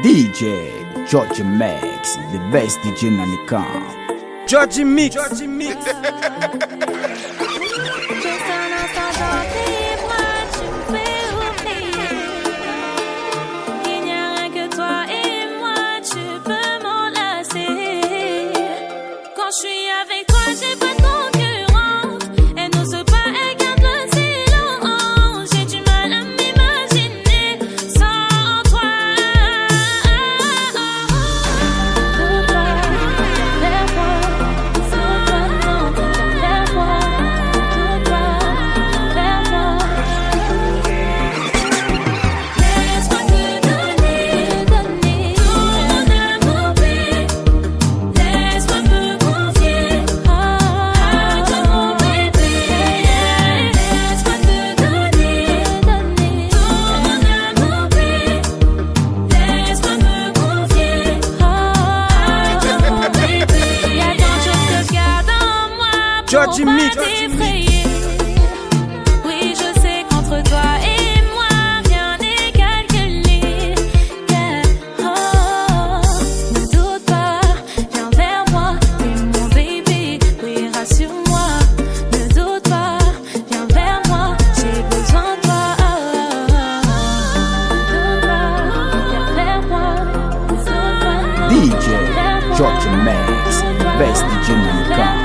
DJ Djodjy Mix, the best DJ in the camp. Djodjy Mix. Djodjy Mix. Oui, je sais qu'entre toi et moi, rien n'est calculé. Ne doute pas, viens vers moi, t'es mon baby. Oui, rassure-moi, ne doute pas, viens vers moi, j'ai besoin de toi. Viens vers moi, DJ Djodjy Mix, best DJ in the camp.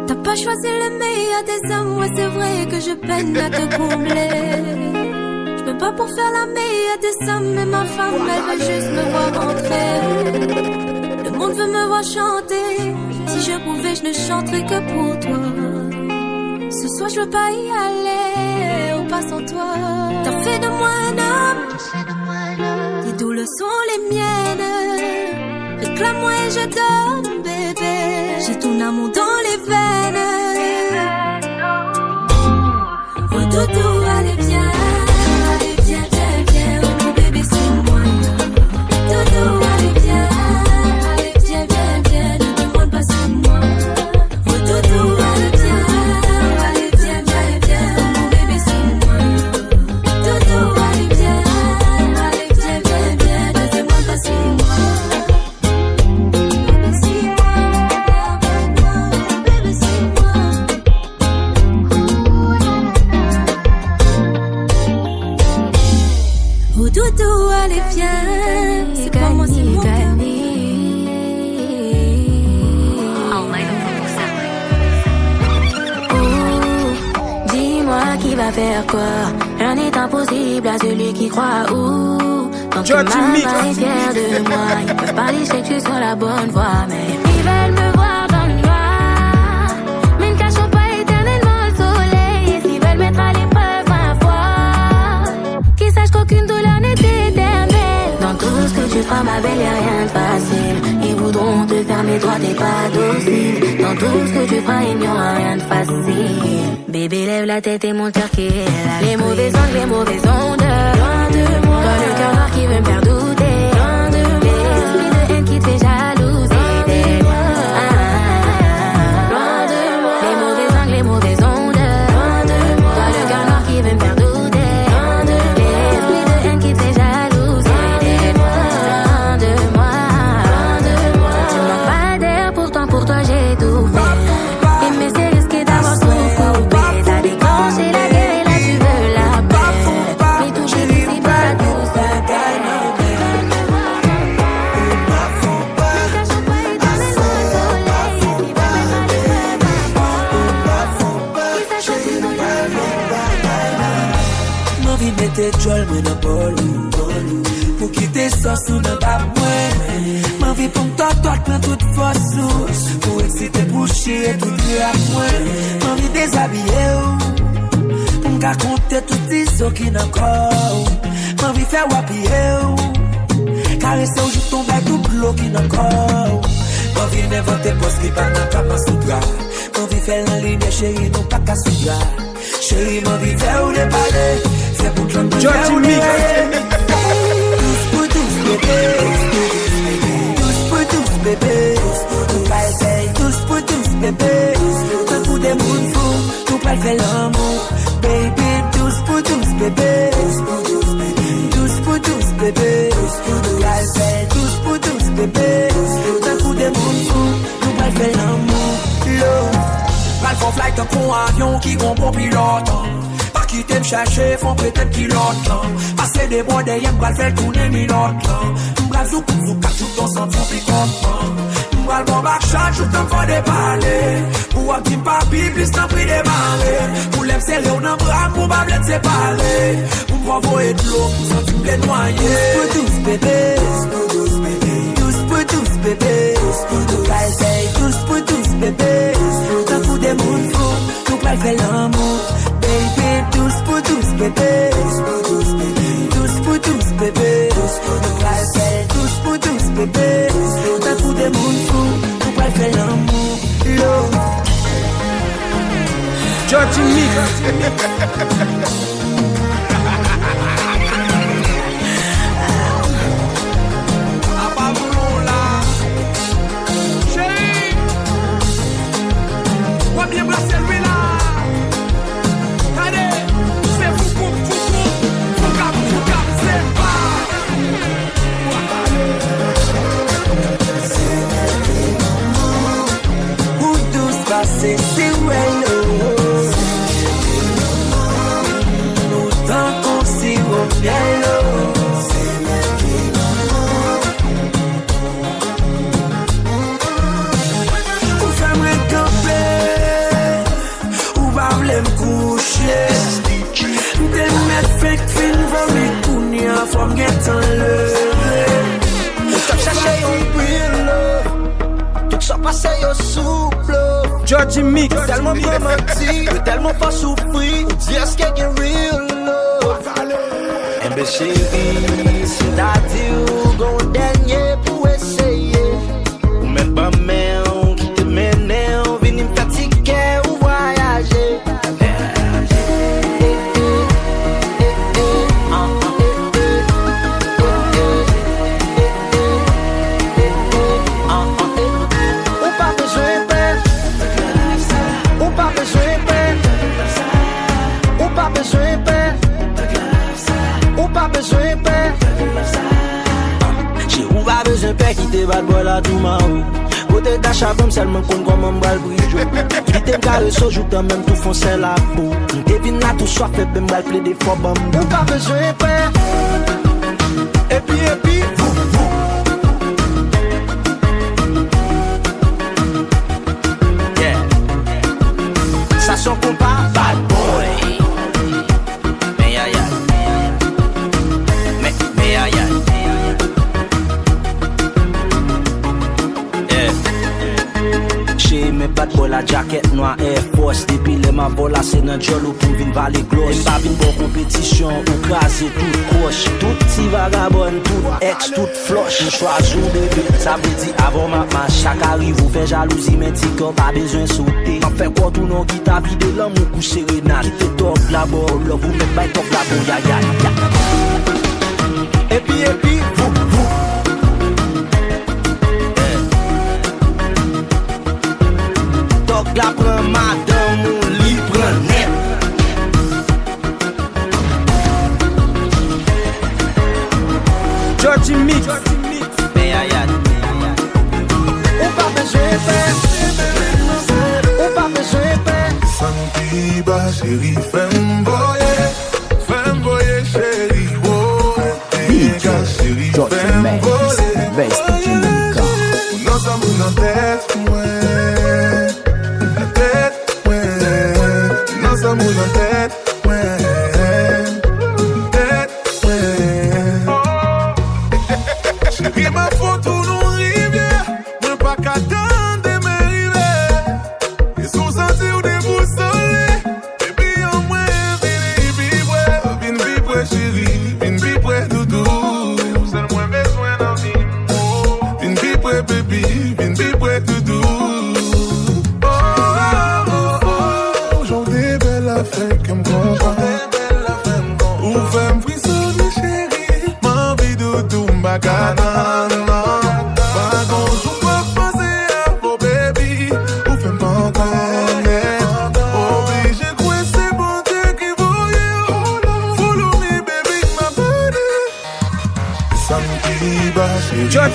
T'as pas choisi le meilleur des hommes, ouais c'est vrai que je peine à te combler. Je peux pas pour faire la meilleure des sommes, mais ma femme elle veut juste me voir rentrer. Le monde veut me voir chanter, si je pouvais je ne chanterais que pour toi. Ce soir je veux pas y aller, ou pas sans toi. T'as fait de moi un homme, tes douleurs sont les miennes. Réclame-moi et je donne bébé, j'ai ton amour dans les veines. Oh doudou, allez viens, viens, viens, oh mon bébé c'est moi. Doudou, allez viens, viens, viens, ne demande pas c'est moi. Oh doudou, allez viens, viens, viens, oh mon bébé c'est moi. Doudou, allez viens, viens, viens, ne demande pas c'est moi. Doudou, allez viens, c'est pour moi c'est mon Dis-moi qui va faire quoi, rien n'est impossible à celui qui croit. Tant que maman est fière de moi, ils peuvent parler, je sais que je suis sur la bonne voie, mais ils veulent me voir dans le noir. Mais ne cachons pas éternellement le soleil, et s'ils veulent mettre à l'épreuve ma foi, qu'ils sachent qu'aucune douleur n'est éternelle. Dans tout ce que tu feras ma belle, y'a rien de facile. Ils voudront te faire mais toi t'es pas docile. Dans tout ce que tu feras il n'y aura rien de facile. Bébé lève la tête et mon cœur qui est là. Les mauvaises ondes, les mauvaises ondes, loin de moi. Dans le cœur noir qui veut me faire douter, loin de moi. L'esprit de haine qui te fait jalouser, loin de moi. Les mauvaises ondes, les mauvaises ondes, loin de moi. Dans le cœur noir qui veut me faire douter, loin de moi. L'esprit de haine qui te fait jalouser, loin de moi, loin de moi. Tu manques pas d'air, pourtant pour toi j'ai tout fait. Aimer c'est risqué d'avoir son coupé. T'as déclenché la guerre et là tu veux la paix. Mais toucher d'ici pas tout ça. M'envie de mettre Joel mais dans Paulou. Pour quitter ça sous dans ta pointe. M'envie pour toi prendre toute force. Pour exciter pour chier tout à moi. M'envie déshabiller M'ka compter tout les os qui n'en corps. M'envie faire wapier. Caresser au jour tomber tout l'eau qui n'en corps. M'envie inventer poste qui pas dans capa soudra. M'envie faire la ligne chérie non pas qu'à soudra. Chérie m'envie faire ou déballer. C'est pour que l'on Djodjy Mix. Tous pour tous bébé. Tous pour tous bébé. Nous pas essayer. Tous pour tous bébé. Un coup de monde fou. Nous pas faire l'amour. Baby, tous pour tous bébé. Tous pour tous bébé. Nous pas essayer. Tous pour tous bébé. Un coup de monde fou. Nous pas faire l'amour. Love. Val font flight pour un avion qui gon bon pilote. Pas quitter me chercher, font prétendre qu'il l'autre. Passer des bois derrière, m'bral faire tourner mi l'autre. M'bral zouk zouk, tout en centre, puis content. M'bral bon bac chat, tout en fond des palais. Pour un petit papi, plus t'en prie démarrer. Pour l'aime serrer, on en bras, pour pas bled séparer. Pour m'envoyer de l'eau, pour sentir me bled noyer. Tous pour tous bébé. Tous pour tous bébé. Nous pas essayer, tous pour tous bébé. D'un coup des moules fous, nous pas faire l'amour. Baby, tous pour tous bébé. Tous pour tous bébé. Nous pas essayer, tous pour tous bébé. D'un coup des moules fous, nous pas faire l'amour. Love. Djodjy Mix. Bien placé lui là. Allez, c'est fou, c'est pas. Où douce passer, c'est well. Nous tant qu'on s'y revient. From get on Tout chercher un real. Tout ça passer au souple. Djodjy Mix. Tellement bien menti, tellement pas souffrir. Dire ce qu'il y a real love. Et bien chérie, c'est-à-dire qu'on dernier pour essayer. Ou même pas même qui te mène, venir me fatiguer ou voyager. J'ai peur qui te bat boy là tout ma rue. Côté d'achat comme seulement qu'on comment m'bral bridge. Qui t'aime carré so joue quand même tout foncer la peau. Devine là tout soif et ben m'bral play des fois bambou. Pas besoin peur. Et puis vous. Yeah. Ça son konpa bad boy. Mais ya ya. Mais ya ya. Me bat boy la jacket noire Air Force. Depuis les ma bola c'est nan jolo pour vin valer gloss. Pas vin bon compétition ou craser tout coche. Tout petit vagabond, tout ex, tout flush. Choisis bébé, ça veut dire avant ma chaque arrive vous fait jalousie mais ti corps pas besoin sauter. En fait quoi tout non qui t'a pris de l'amour ou sérénade. Qui te top là-bas, love vous met pas top là-bas, ya ya ya. Et puis vous. La prend madame ou li prend net. Djodjy Mix. Mais aïe. Ou pas besoin faire. Ou pas besoin faire. Santi ba chéri femme voyer chéri wo. DJ Djodjy Max, the best DJ in the car. Nous sommes dans tête moi.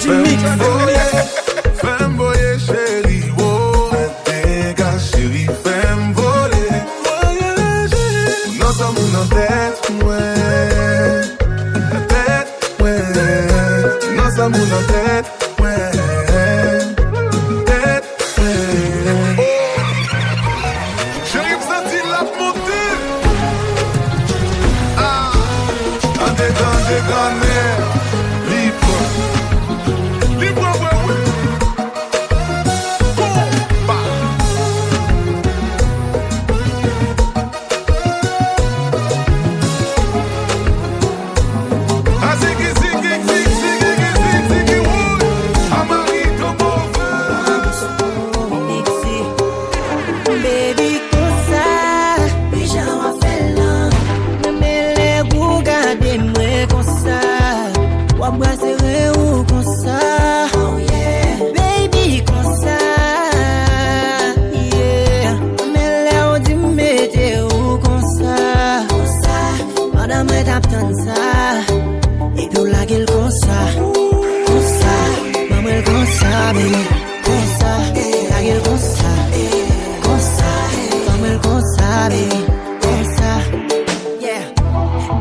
Djodjy Mix. Femme voler chérie, oh. Fais dégâts chérie, femme voler. Nous sommes dans tête, ouais. Tête, ouais. Nous sommes dans tête, ouais. Tête, ouais. Chérie, vous sentez la montée. Ah, en dégané.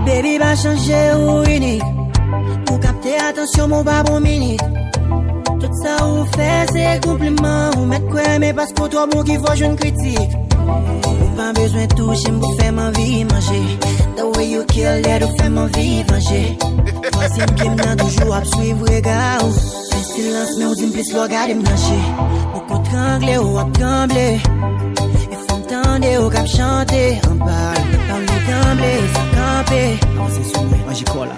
Baby va changer ou unique. Pour capter attention mon babon minute. Tout ça ou fait c'est compliment. Ou mettre quoi mais parce que toi bon qui faut je ne critique. Ou pas besoin de toucher pour faire ma vie manger. The way you kill that ou faire ma vie manger. Troisième game n'a toujours à suivre regard. Un silence mais on dit plus le regarder me lâcher. Ou contre anglais ou à trembler. Entendez au cap chanter en parle. Dans les gamblés, c'est campé. Non, c'est son moi j'y crois là.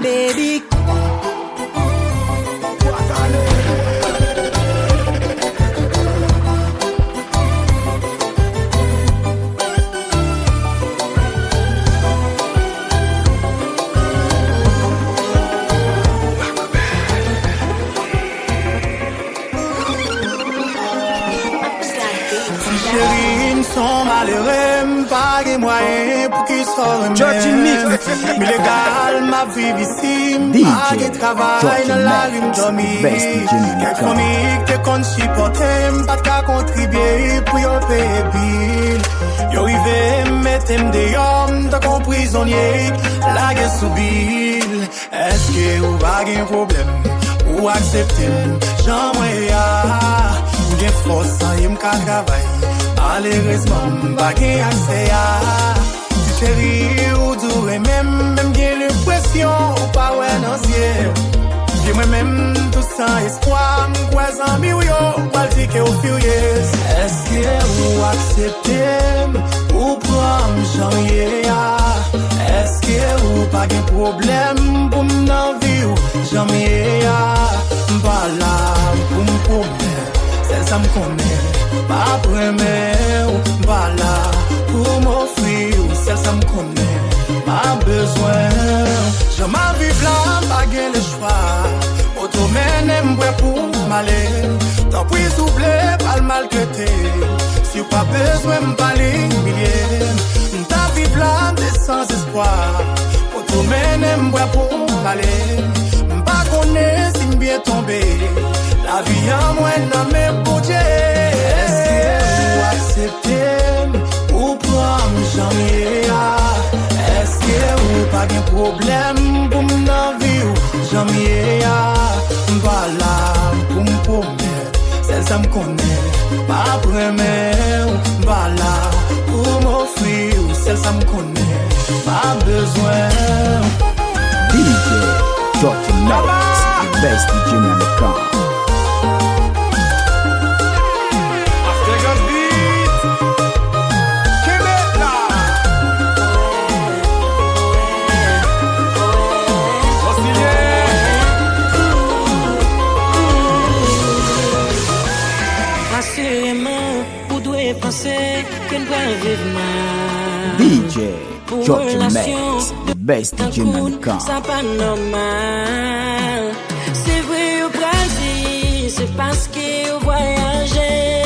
Baby. Chérie, sont malheureux, pas de moyens pour qu'ils soient Djodjy Mix. Mais légal, ma vie ici, pas de travail dans la rue dormir. Quelques familles qui comptent supporter, pas de cas contribuer pour y payer bill. Yo arrivé, mettez-moi des hommes, de comprisonniers, la guerre sous bill. Est-ce que vous avez un problème? Ou accepter, j'aimerais j'ai force sans y m'travailler. Malheureusement, pas gain accès à. Si chérie ou doué même j'ai l'impression ou pas ouais non ciel. J'ai moi-même tout sans espoir, m'croise en mieux pas le ticket au furieux. Est-ce que vous acceptez ou prendre janvier? Est-ce que vous pas de problème pour m'envie ou janvier? Pas là pour m'promener. Ça me connaît, pas premier ou pas là pour m'offrir, ça me connaît, pas besoin. Je m'en vive là, pas gain le choix. Automène m'boué pour m'aller, t'en prie s'oubler, pas le maltraiter. Si ou pas besoin m'parler, millier, t'en vive là, des sans espoir. Automène m'boué pour m'aller, m'pas connaît si m'bien tombé. La vie en moi n'a même pas Dieu. Est-ce que vous acceptez ou prendre janvier? Est-ce que vous pas de problème pour m'envie ou janvier? Voilà pour m'promettre, celle ça me connaît, pas premier. Voilà pour m'offrir, celle ça me connaît, pas besoin. DJ Djodjy Mix, the best DJ in the car. DJ Djodjy Mix, the best DJ in the car. Ça pas normal. C'est vrai au Brésil, c'est parce que vous voyagez.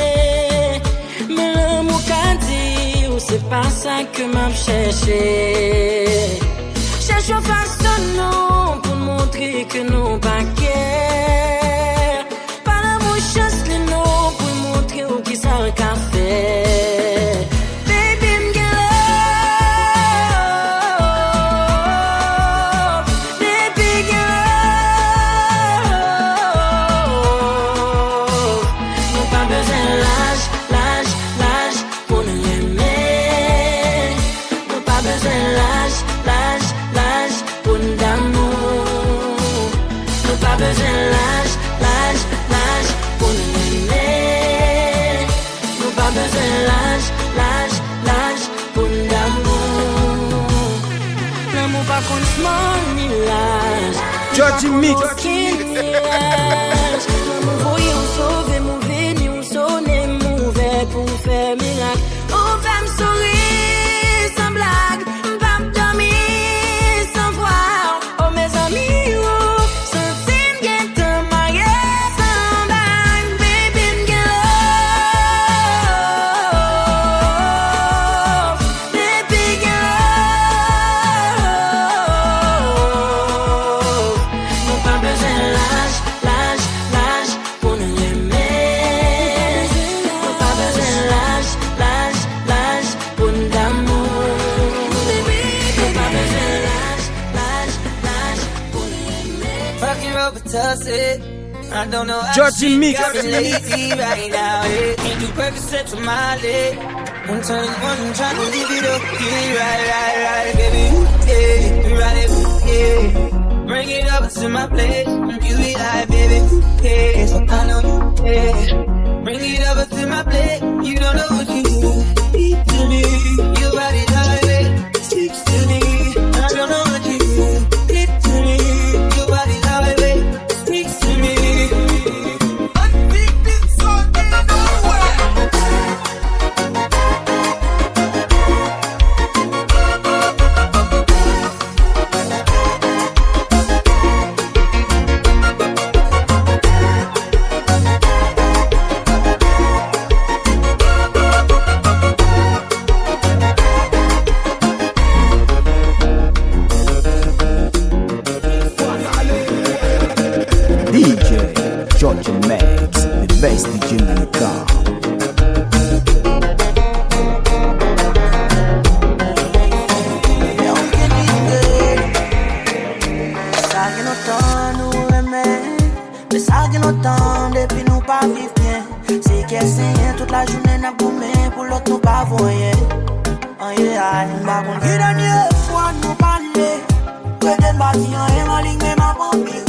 Mais l'amour qu'a dit, c'est pas ça que m'a cherché. Cherche une façon non pour montrer que nous pas qu'est. l'âge pour l'amour. L'amour pas contre small ni l'âge. Djodjy Mix. L'amour voyez on sauve, mon veni, on sonne, mauvais pour faire miracle. On fait me sourire sans blague, pas me dormir sans voir. Oh mes amis, oh, something get to my head, somebody, baby, get love, baby, get love. Non pas besoin l'âge pour nous aimer. Non pas besoin l'âge pour nous d'amour. Non pas besoin l'âge pour nous aimer. Fucking rope and toss it. I don't know how Djodjy Mix. got me lazy right now. Can't do Percocet to my leg. One turn is one, I'm trying to leave it up. Yeah, right, baby. Yeah, right, yeah. Bring it up to my place. You be like, baby. Yeah, so I know you. Yeah. Bring it up to my plate. You don't know what you do. Speak to me. Your body like it. Speaks to me. I don't know what you do. Speak to me. Your body like it. Speaks to me. DJ Djodjy Mix, the best DJ in the car. Ça fait longtemps nous aimer, mais ça fait longtemps depuis nous pas vivre bien. C'est qu'elle sait toute la journée n'a gommé pour l'autre nous pas voyer. Oh yeah, ma bonne qui dernière fois nous parler, peut-être bâtiment et ma ligne même à m'empirer.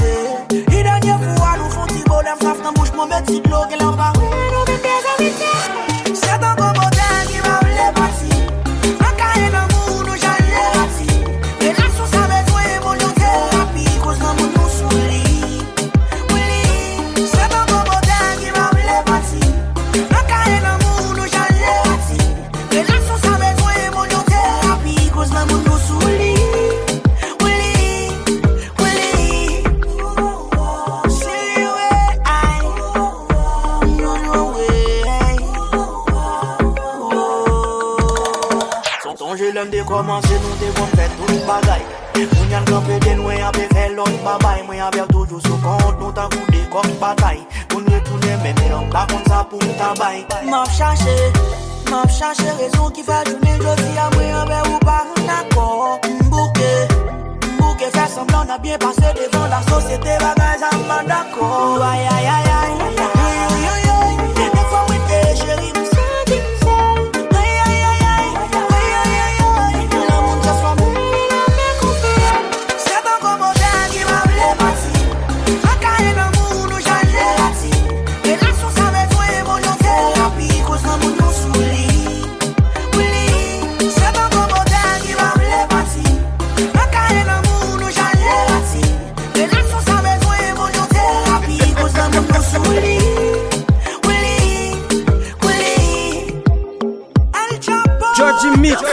Qui dernière fois nous font petit bonhomme, ça fait dans bouche mon petit de l'eau qu'elle en parle. Nous sommes des amitiés. C'est un commandant qui m'a voulu partir. Un carré d'amour nous j'allais partir. Et là sous sa besoin mon nous thérapie, cause dans mon nous souli. C'est un commandant qui m'a voulu partir. Un carré d'amour nous j'allais partir. Et là sous sa besoin mon nous thérapie, cause dans mon nous souli. L'homme de commencer, nous devons faire tout le bagaille. On y a le campé de nous et après faire l'autre babaille. Moi, avec toujours sous compte, nous t'en coup des comme bataille. Nous retourner, mais on pas comme ça pour nous tabaille. M'a cherché raison qui fait tourner, je dis à moi, avec ou pas d'accord. M'bouquet, faire semblant n'a bien passé devant la société, bagaille, ça m'a d'accord. Aïe, aïe, aïe, aïe, aïe, aïe, des fois, oui, t'es chérie, nous sentis seul. Aïe, aïe, aïe, aïe, aïe, aïe, aïe, aïe, l'amour de soi, mais il a bien compris. C'est un commandant qui m'a voulu partir. Un carré d'amour, nous j'allais partir. Et là, sous sa besoin, mon nom thérapie, cause l'amour nous souli. C'est un commandant qui m'a voulu partir. Un carré d'amour, nous j'allais partir. Et là, sous sa besoin, mon nom thérapie, cause l'amour nous souli. Djodjy Mix. DJ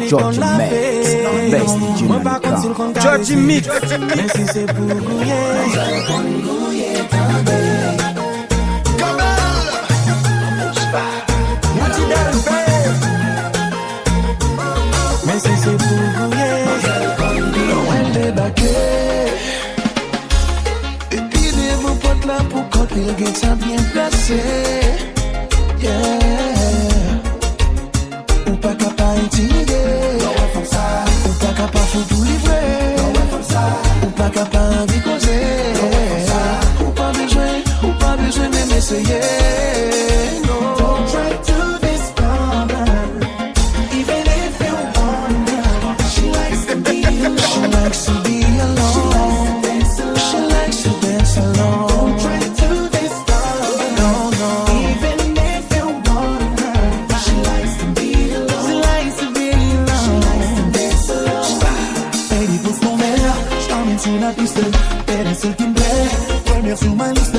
Djodjy Mix, the best DJ in the car. Djodjy Mix. Mais si c'est pour gouiller, mais si c'est pour gouiller, attaquer. Et puis des vos potes là pour quand il gagne ça bien placé. Yeah. Ou pas capable intimider. Ou pas capable de tout livrer. Ou pas capable de causer. Ou pas besoin même essayer. No. Don't try to this problem. Even if you want her. She likes to be alone. She likes to be alone. She likes to dance alone. Don't try to this problem. No. Even if you want her. She likes to be alone. She likes to be alone. She likes to dance alone. Baby, pousse ton verre. J't'emmène sur la piste. T'es la seule qui me plaît. Première sur ma liste.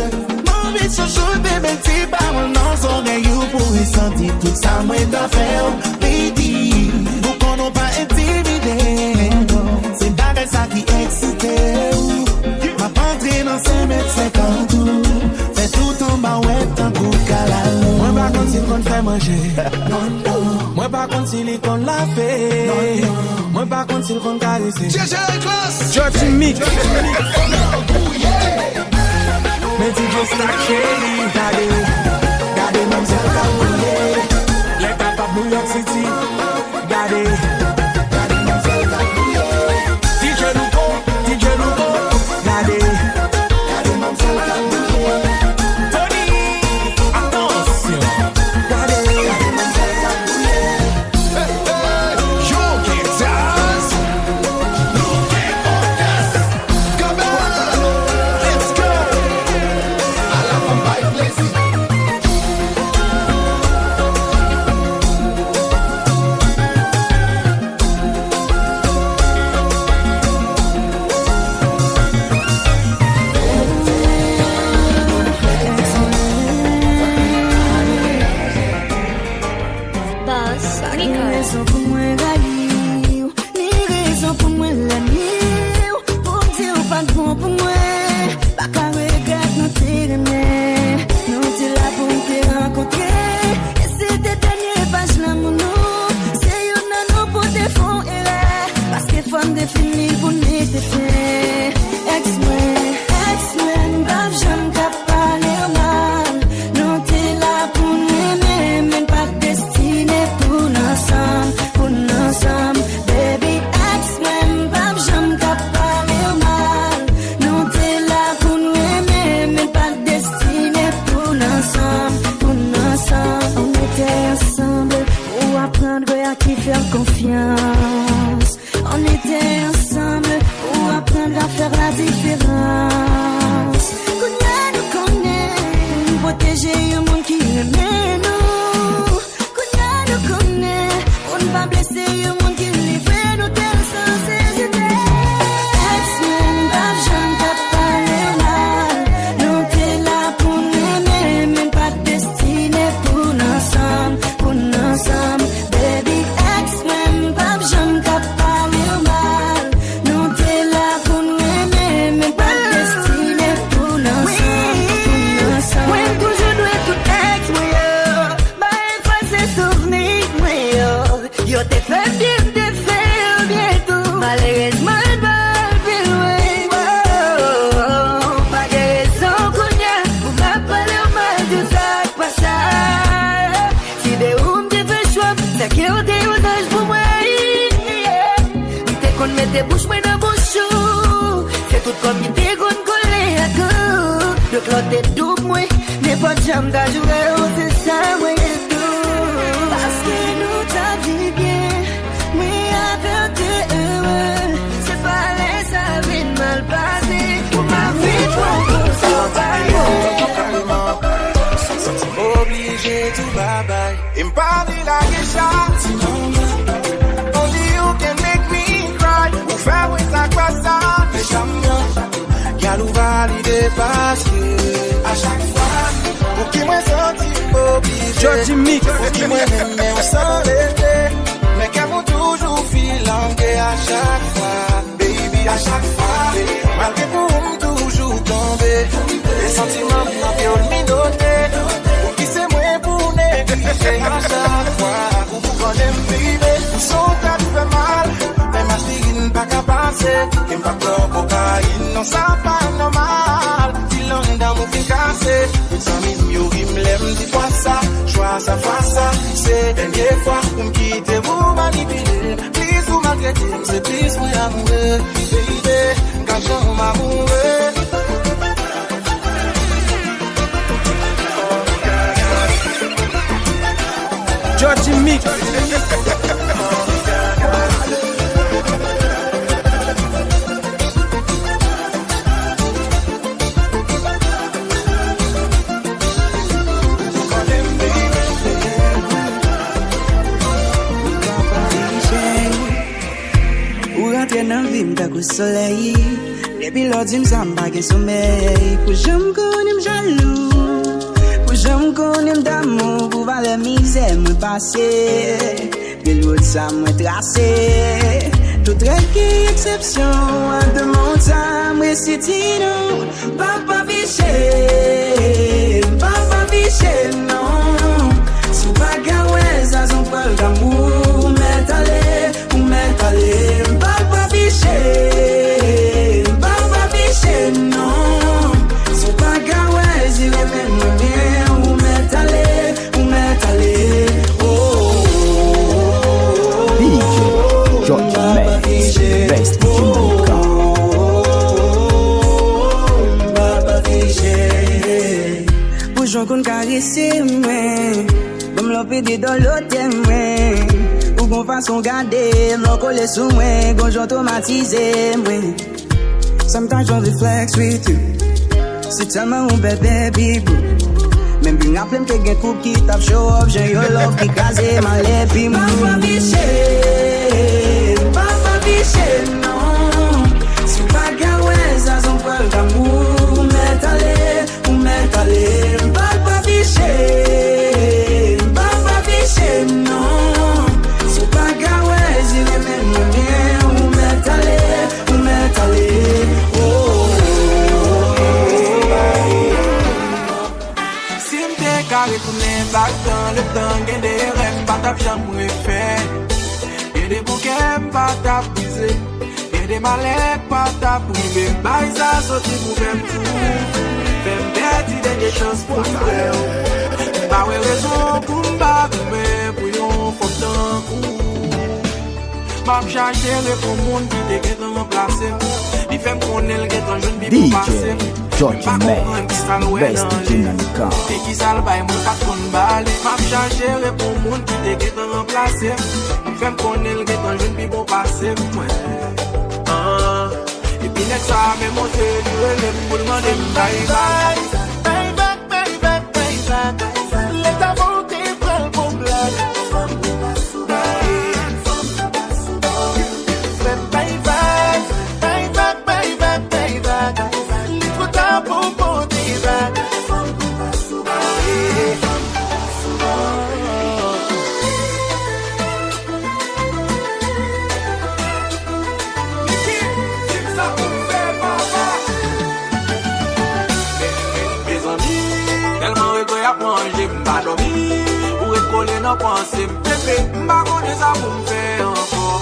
Mauvais chouchou, bébé, t'es pas mon nom. Son you pourrais sentir tout ça, moi t'as fait, baby. Vous qu'on n'a pas intimidé. C'est bagarre ça qui excite. Ma pentrée dans 5m50. Fais tout en bas, ouais, tant coup calalo. Moi pas contre si qu'on fait manger. Moi pas contre si qu'on l'a fait. Moi pas contre si qu'on caresse. Djodjy Mix. Mais tu veux stack chérie, gardez mademoiselle Kabouye. Les capables New York City, gardez mademoiselle Kabouye. DJ Lugo, gardez mademoiselle Kabouye. Tony, attention, gardez mademoiselle Kabouye. Yo, get jazz, look at us, come on, let's go. Djodjy Mix. Qui moi même mais on s'en l'été. Mais qu'à mon toujours filangué à chaque fois. Baby à chaque fois. Malgré pour toujours tomber. Les sentiments m'ont minoté. Pour qui c'est moi pour négliger à chaque fois. Pour qu'on aime vivre. Son cas fait mal. Mais ma fille n'est pas capable. cassé. Qui m'a pas cocaïne, non ça pas normal. Si l'on dans mon fin cassé. Les amis yo qui m'aiment dit fois ça, choix ça face ça. C'est dernière fois pour me quitter vous manipuler. Please vous maltraiter, c'est please pour amoureux. Baby, quand j'en m'amoureux. Djodjy Mix. Ou rentre dans vie m'ta kou soleil. Depuis l'ordi m'samba gen sommeil. Pour j'aime connais jaloux. J'aime connais d'amour pour voir la misère me passer. Puis l'autre ça me tracé. Tout qui exception à de mon temps réciter non. Papa biché non. Sous pas gawé ça son parle d'amour. M'est allé. Papa biché non. Sous pas gawé si le même bien. DJ Djodjy Mix, the best DJ in the car. Boujon qu'on caresse moi, comme l'opédé dans l'hôtel moi. Ou qu'on façon garder, m'en coller sous moi, gonjon automatisé moi. Sometimes I reflect with you. C'est tellement un bébé bibou. Même bien après me quelqu'un coup qui tape show up, j'ai your love qui case ma lépi mou. Papa biché non. Si pas gawé ça son parle d'amour. M'est allé. Papa biché non. Si pas gawé si le même bien. M'est allé. Carré tourner back dans le temps, y'a des rêves, pas ta jamais fait. Y'a des bouquets, pas ta brisé. Y'a des malais, pas ta privé. Baïs à sauter pour faire tout. Fais bête, il y a des chances pour faire. Pas ouais raison pour m'bagoumer, pour yon faut d'un coup. M'a chargé le monde qui te guette remplacé. Il fait m'conner le guette en jeune vie pour passer. Djodjy Mix, the best DJ in the car. Et qui salvaille mon carton balé. M'a changé pour monde qui te guette remplacé. Il fait m'conner le guette en jeune vie pour passer. Et puis next time me monter le pour demander bye bye. Let ta volonté prendre pour blague. Manger, m'ba dormir, ou recoller dans pensée, m'pépé, m'ba connaître ça pour m'faire encore,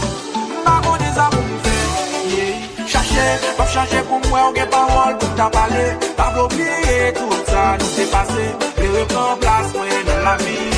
m'ba connaître ça pour m'faire, chercher, pas chercher pour moi, ou gen parole pour t'a parler, pas oublier tout ça, nous s'est passé, les reprend place, moi, dans la vie.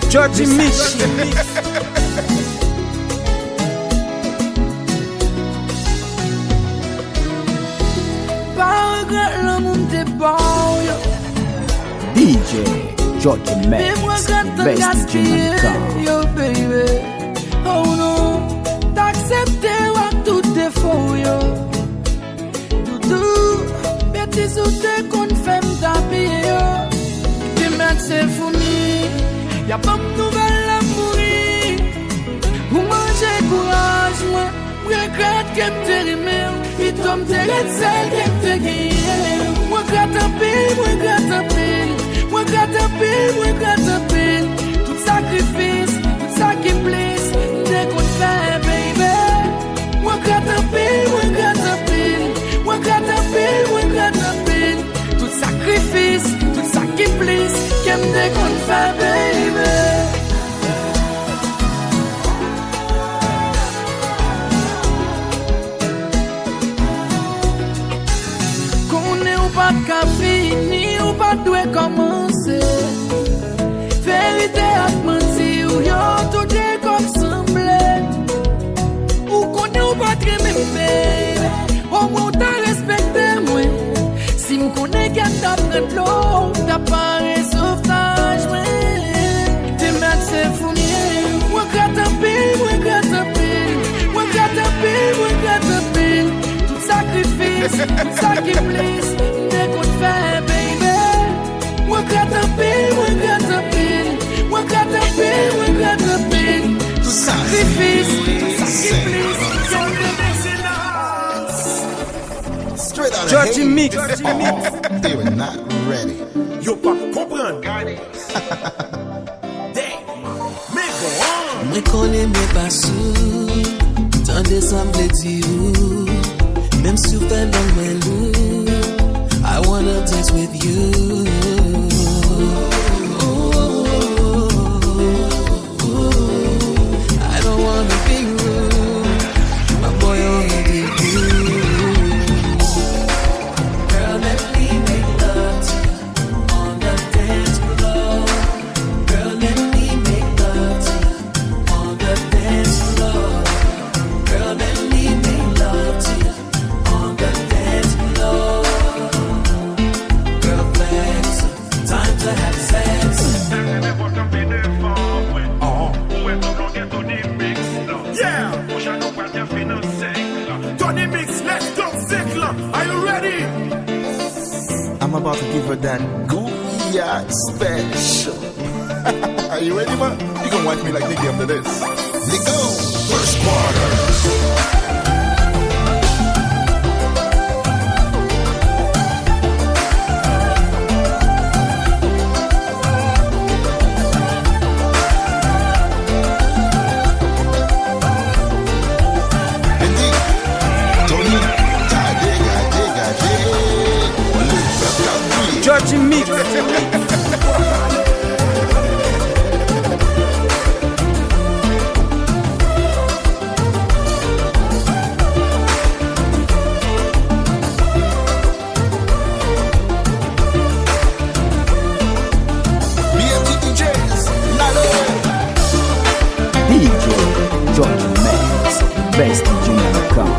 Djodjy Mix. Pas regret le monde est bon. DJ Djodjy Mix, the best DJ in the car. Yo baby, oh no, t'accepter ou tout défaut yo. Doudou, bêtise ou te qu'on fait m'taper yo. Tu m'aides c'est fourni. Y'a pas de nouvelles à mourir. Pour manger courage, moi, regrette qu'elle me aimé. Puis toi, me t'es celle qu'elle te guérit. Moi, gratte un pile, Moi gratte pile, tout sacrifice, tout ça qui blesse, dès qu'on fait, baby. Moi gratte pile, tout sacrifice, tout ça qui blesse, qu'aime dès qu'on fait, baby. Pas qu'à finir ou pas doit commencer. Vérité à mentir ou yo tout est comme semblé. Ou qu'on ou pas très même baby. Au moins t'as respecté moi. Si me connais qu'à t'a prendre l'eau, t'as pas un sauvetage moi. T'es mal c'est fournier. Moi gratte pile. Tout sacrifice, tout ça qui blesse. Baby, moi gratte pile, tout sacrifice, Straight out of Djodjy mix. They were not ready. Yo pas comprendre. Moi connais mes passous, tant des semblés d'you, même si vous faites dans mes loups. I wanna dance with you. I don't wanna be rude. My boy only did you. Girl, let me make love to you on the dance floor. Girl, let me make love to you on the dance floor. Girl, let me make love to you on the dance floor. Time to have sex. Yeah. Tony Mix, let's go cycle. Are you ready? I'm about to give her that gouyad special. Are you ready, man? You gonna watch me like Nicky after this. Let's go. First quarter. Djodjy mix. DJ Djodjy Max, best DJ in the car.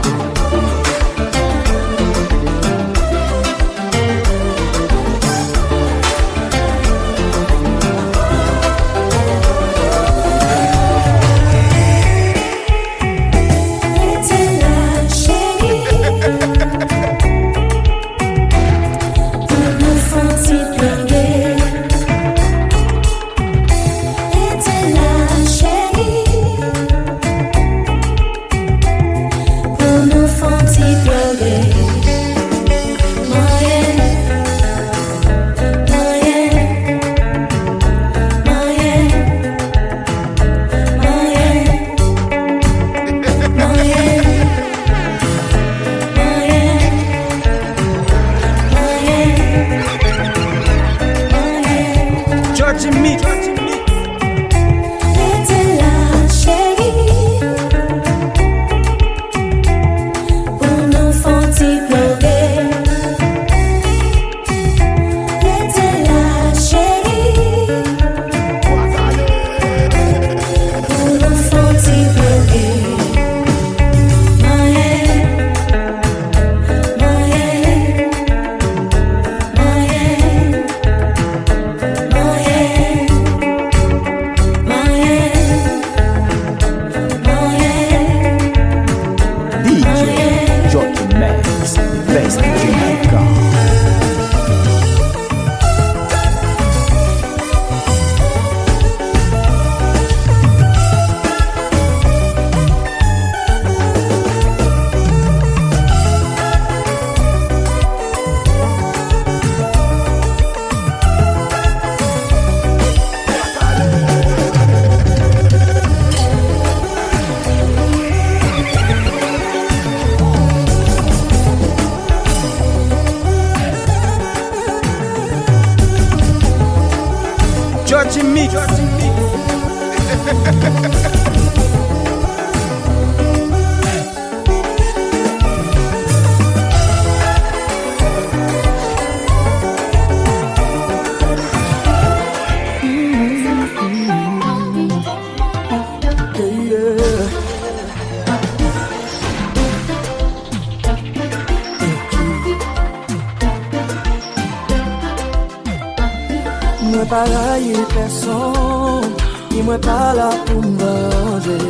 Moi pas railler personne, et moi pas là pour me venger.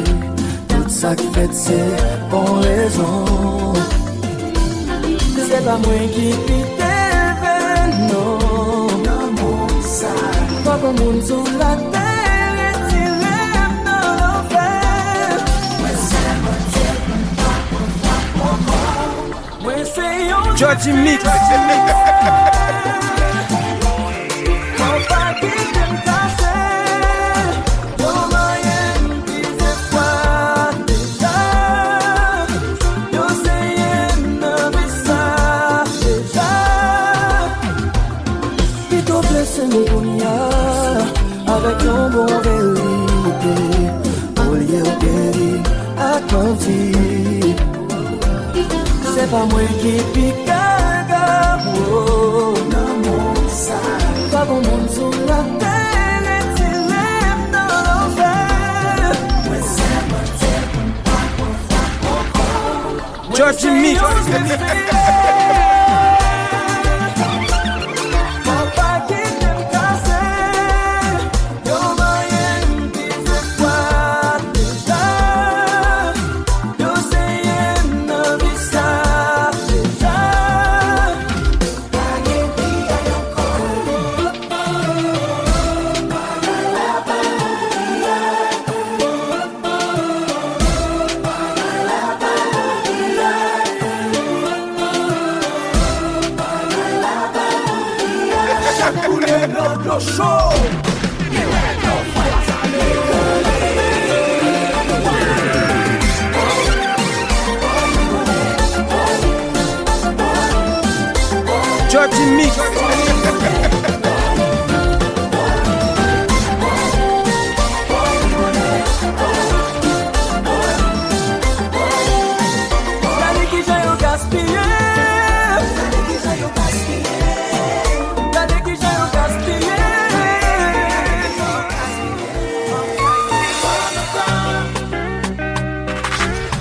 Tout ça qui fait c'est bon raison. C'est pas moi qui pique non. Pas comme monde sur la terre et tiré dans l'enfer. Moi c'est Djodjy Mix. Avec un bon vérité, au lieu de guérir, attentif. C'est pas moi qui pique pas bon monde sur la terre et tiré dans l'enfer. Djodjy Mix. Djodjy Mix.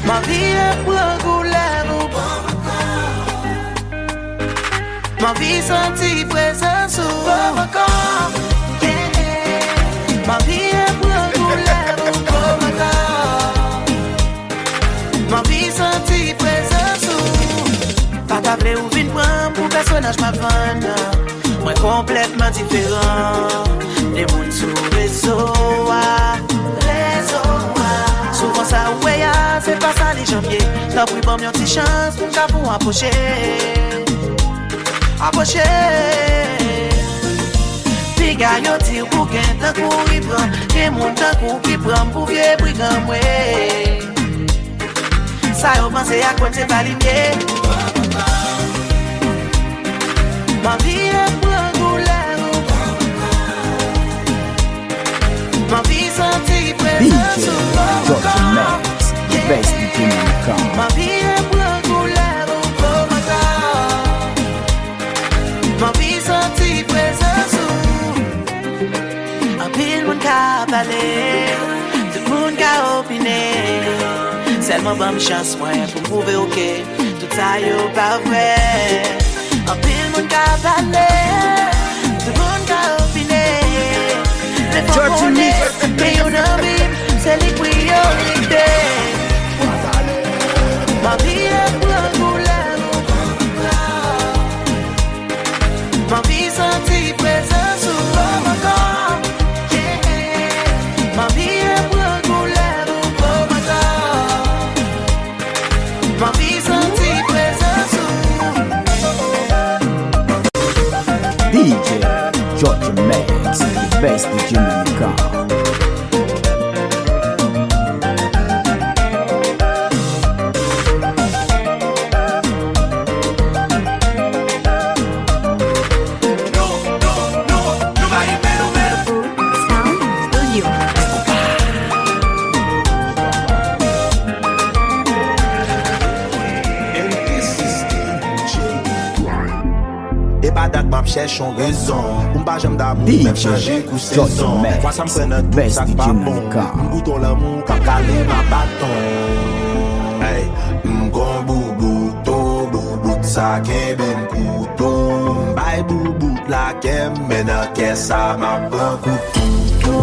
Ma vie est pour un gouyad. Ma vie sentit présence sur mon corps. Ma vie est pour un gouyad. Ma vie sentit présence sur. Pas t'appeler ou vine prendre pour personnage ma vanne. Moi complètement différent. Les mondes sur réseau. Souvent ça ouais, c'est pas ça les janvier. T'as pris bon une petite chance pour qu'à vous approcher. Puis gars yo tire pour qu'un temps qu'on y prend. Et mon temps qu'on qui prend pour vieux brigand moi. Ça yo pensé à quoi c'est pas lié. Ma vie est pour un gouyad. Ma vie sentit présence sur mon corps. The best DJ in the town. Ma vie est pour un gouyad. Ma vie sentit présence sur. Un pile moun ka parler, tout moun ka opiner. Seulement bonne chance moi pour prouver ok, tout ça yo pas vrai. Un pile moun ka parler, tout moun ka opiner. Djodjy Mix. Mais you know me, c'est les priorités. Ma vie est pour un gouyad. Ma vie sentit présence sur mon corps. Ma vie est pour un gouyad. Ma vie sentit présence sur. DJ Djodjy Mix, the best DJ in the town. m'a cherché en raison. Ou pas j'aime d'amour, même changer coup saison. Moi ça me prenne tout ça pas bon. M'bouton l'amour, pas caler ma bâton. Hey, m'gon boubou, to boubou, ça qu'est ben couteau. M'bay boubou, la qu'est men a qu'est ça m'a prend couteau.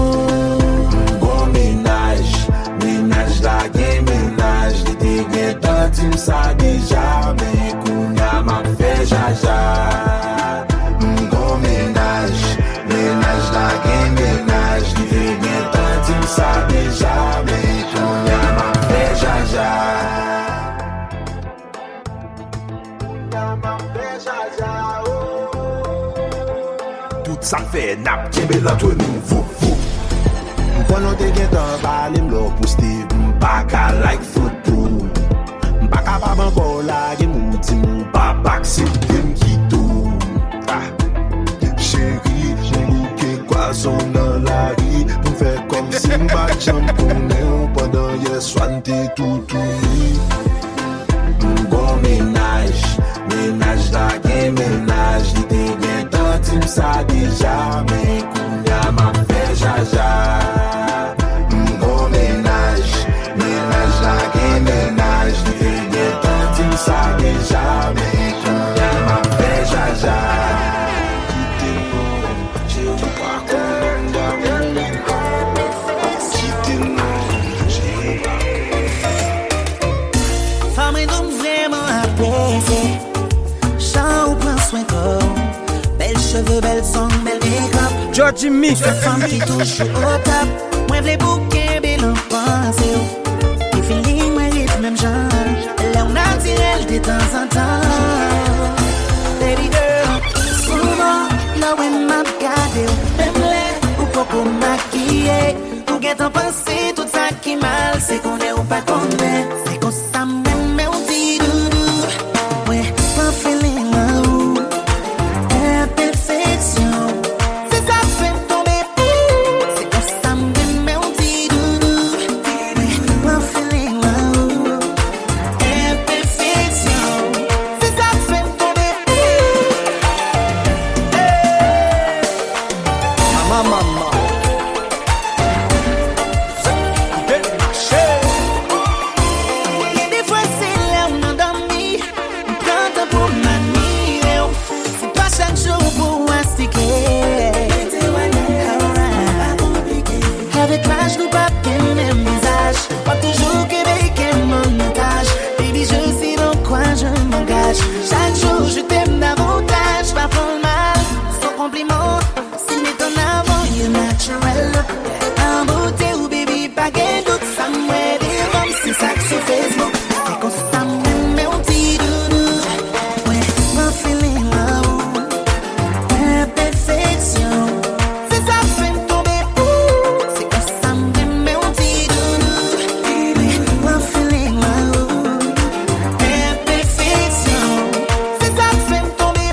M'gon ménage, ménage la qu'est ménage. L'été bien tantim ça déjà, mais kounya m'a fait jaja. M'gon ménage, ménage la qu'est ménage. L'été bien tantim ça déjà, mais kounya m'a fait jaja. Tout ça fait nap, kebe l'entre nous, fou, fou. M'pon te gen tan pale m'lo pou Steve, m'paka like football. M'paka pa banko la gen mouti mou, pa baksite m'kitou. Chéri, m'bouke kwa son nan la ri, m'fè kom si m'bak jam konnen ou pendant ye swan te toutoui. M'gon ménage, ménage la gen ménage, li te gen tantim sa deja, mais kounya m'a fait jaja. M'gon ménage, ménage la gen ménage, li te gen tantim sa deja, mais kounya m'a fait jaja. Femme et donc vraiment appréciée. Chant ou prend soin comme. Belles cheveux, belles sons, belle make-up. Djodjy Mix. Femme qui touche au top. Moi v'les bouquets, belle en pensée. Les feelings, moi rythme même genre. Là on a tiré de temps en temps. Baby girl, souvent, là où elle m'a gardé. Même l'air, ou pas pour maquiller. Ou get en pensée, tout ça qui mal. C'est qu'on est ou pas qu'on est. C'est qu'on ça même, mais on dit doudou. Ouais, pas feeling là-haut. Imperfection. C'est ça fait tomber. C'est qu'on ça même, mais on dit doudou. Ouais, pas feeling là-haut. Imperfection. C'est ça fait tomber. Maman. Et des fois c'est là où on endormi. On prend temps pour m'admirer. C'est pas chaque jour pour astiquer. Avec l'âge nous pas le même visage. Pas toujours Québec mon otage. Baby je sais dans quoi je m'engage. Chaque jour je t'aime davantage. Pas pour le mal, sans compliment. Si met en avant, you're natural. En beauté ou baby pas gain doute. Ça m'aide comme si ça sur Facebook. C'est qu'on s'aime mais on dit doudou. Ouais, my feeling là-haut. Imperfection. C'est ça fait tomber. C'est qu'on s'aime mais on dit doudou. Ouais, my feeling là-haut. Imperfection. C'est ça fait tomber.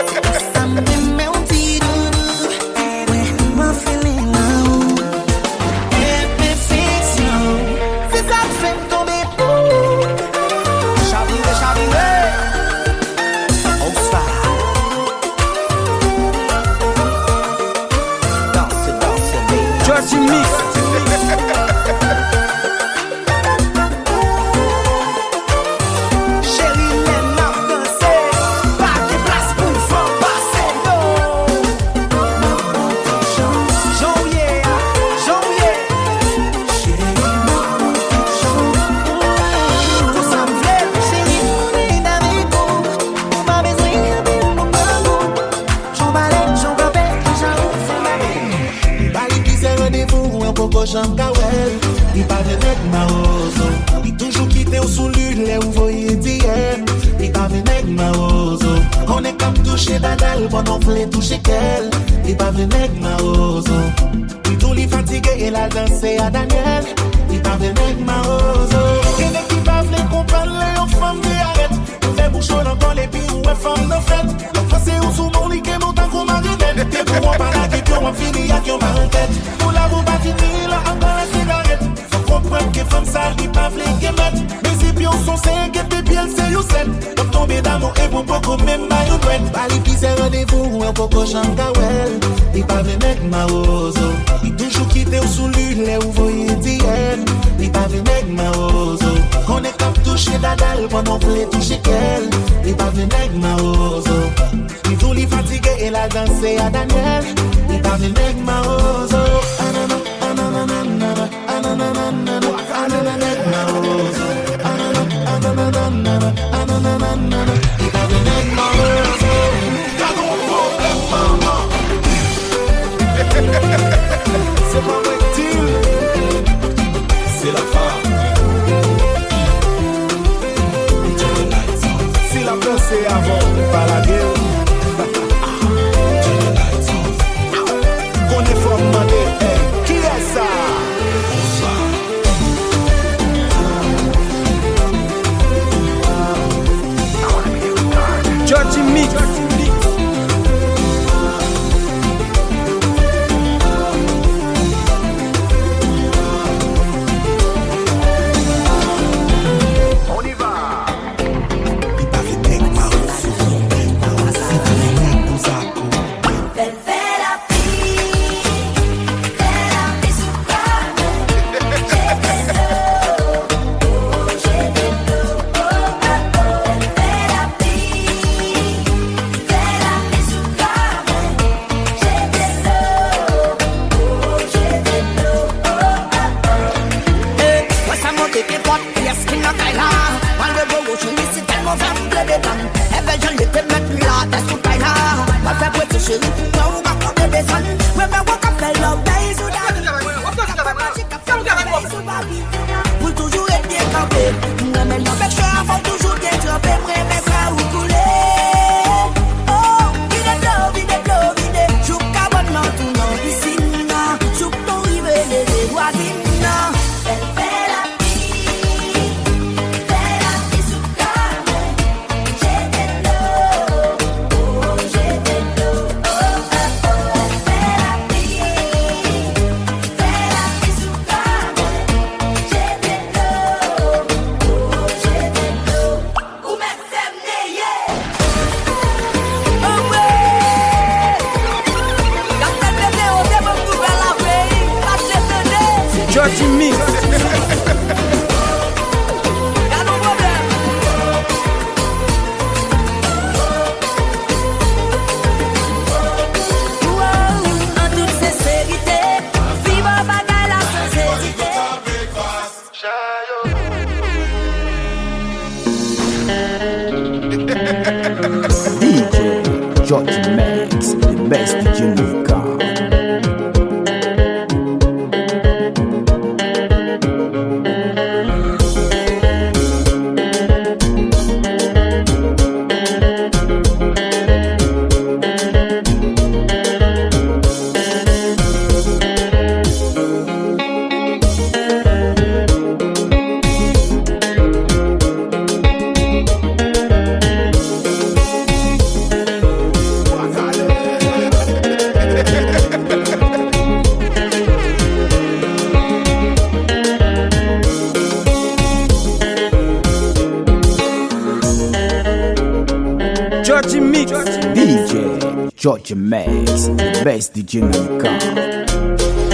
C'est qu'on s'aime mais on dit doudou. Ouais, my feeling là-haut. Imperfection. C'est ça fait tomber. Chaboué. On style. Danse, baby. Djodjy Mix. Chérie, l'aime m'a dansé. Pas de place pour le fond, passer d'eau. Janvier. Chérie, tout ça me plaît. Chérie, on est avec vous. On m'a besoin de mon amour. J'en balai, j'en capais, j'en fais. Bali qui s'est rendez-vous, un coco champ kawel. Il pas venu avec ma ozo. Il toujours quitté au sous l'huile, les ouvriers d'hier. Il pas venu avec ma ozo. On est comme touché dadal, pendant qu'on les toucher qu'elle. Il pas venu avec ma ozo. Il tout les fatigué et la danser à Daniel. Il pas venu avec ma ozo. Et les qui pas venu comprendre les enfants qui arrêtent. On fait bouchon encore les pires ou les femmes de fête. Donc c'est où sous mon lit qui monte en gros marionnette. T'es pour moi par la tête, on finit à qui on va en tête. Pour la vous pas finir là encore la cigarette. Faut comprendre que femme ça, il pas venu qui mettre. Mais si puis on sont 5 et puis elle c'est you 7. Donc tomber d'amour et pour beaucoup même pas une bread. Bali qui s'est rendez-vous, un poco chancawel. Il pas venu avec ma rose. Il toujours quitté ou sous lui, les ou voyez d'hier. Il pas venu avec ma rose. Qu'on est cap touché d'adal, pendant qu'on les touché qu'elle. Il pas venu avec ma rose. Il tout les fatigué et la danser à Daniel. Il pas venu avec ma rose. Anana, anana, anana, anana, anana, anana, avec ma rose. Anana, anana, anana, anana, anana. Il pas venu avec ma rose. C'est pas vrai qu'il, c'est la femme. Si la pensée avant, pas la gueule. Qu'on est fort demandé, hey, qui est ça? Djodjy Mix. Djodjy Mix. En toute sincérité, vive un bagage la sincérité. DJ Djodjy Mix, the best DJ in the car. Djodjy Mix. DJ Djodjy Mix, the best DJ in the car.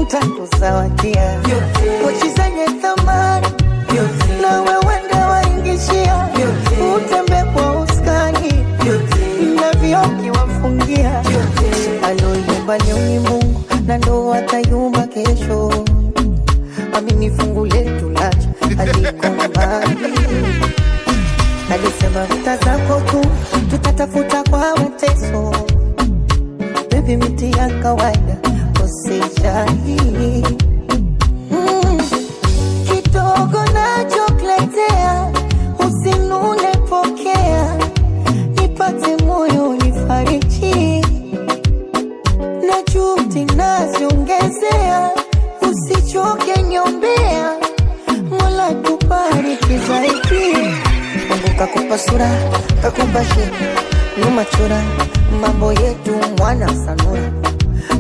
nitakuzawadia pochi zenye thamani na wewe ndo waingishia utembe kwa uskani na vioki wafungia aloyumba leo ni Mungu na ndo atayumba kesho amini fungu letu lacha aliko mbali. Alisema vita zako tu tutatafuta kwa mateso, baby miti ya kawaida usijali. Kidogo nachokuletea usinune, pokea, nipate moyo nifariji, na juhudi naziongezea, usichoke nyombea, Mola tubariki zaidi. Mungu kakupa sura, kakupa shepu, nyuma chura, mambo yetu mwana sanura.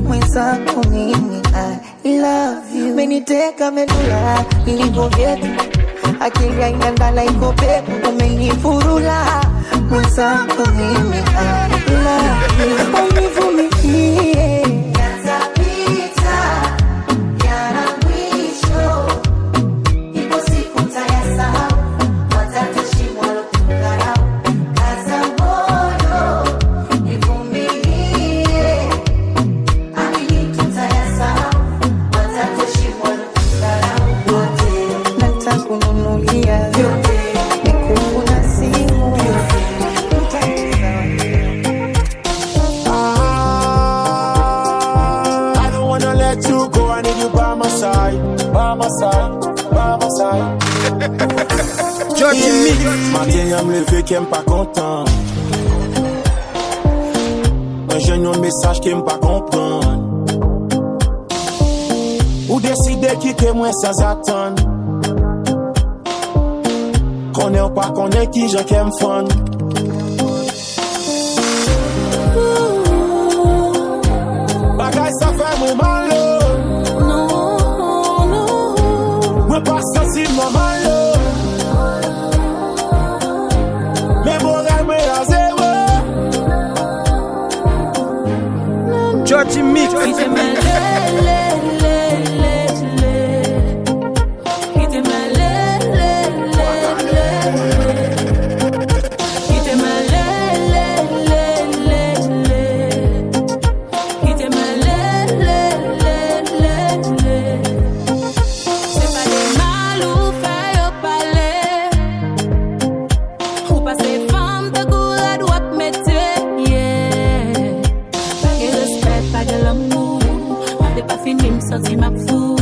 Mwenzako mimi I love you, meniteka medula ilivyo vyetu, akili haina ndala iko peku, umenifurula. Mwenzako mimi I love you, univumilie yatapita, yana mwisho, ipo siku tayasahau, watatushimwa lotukarau, kaza moyo, nivumilie, amini tutayasahau, watatushimwa lotukarau, wote natakununulia vyote, mikufu na simu I don't wanna let you go, I need you by my side, by my side, by my side. Djodjy Mix. Matin y'a me levé qui aime pas content, un jeune un message qui aime pas comprendre, ou décider quitter moi sans attendre. Connais ou pas connais qui j'en qu'aime fun. Bagay ça fait moi mal, Non, non. moi pas sensible mal, mais bon elle me a zéro. Djodjy Mix. Sorti ma fou,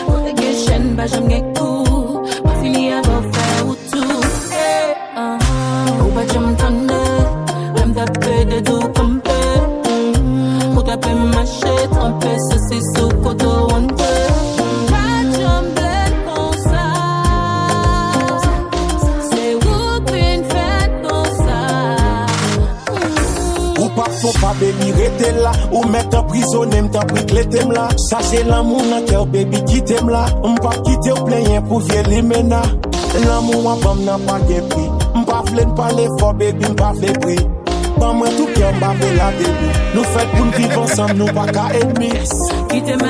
protection, bah j'aime get cool, ma fille a beau faire ou tout. Ou bah j'aime tendre, j'aime taper de tout comme peu. Ou taper ma chèque, tremper ceci sous koto one peu. Pas j'aime comme ça, c'est où qu'une fête comme ça. Ou pas faut pas baby rester là, ou mettre en prisonnier m't'a pris que l'étem là. Ça c'est l'amour dans cœur baby qui t'aime là. M'pas quitter au plein pour vieux les mena. L'amour en pomme n'a pas de prix. M'pas v'l'en parler fort baby m'pas v'l'en prix. Pas moi tout cœur m'pas v'l'en la début. Nous fait pour nous vivre ensemble nous pas qu'à ennemis. Quitte ma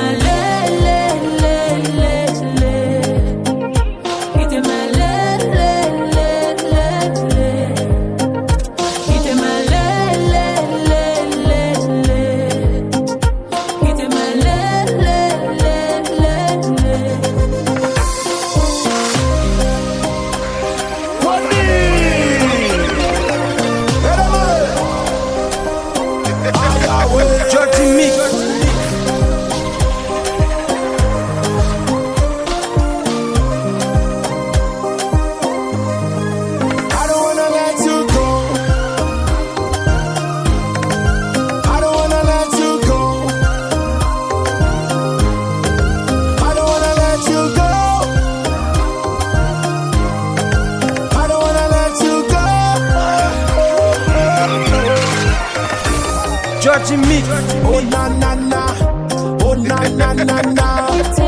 Djodjy Mix. Djodjy Mix. Oh na na na, oh na na na na.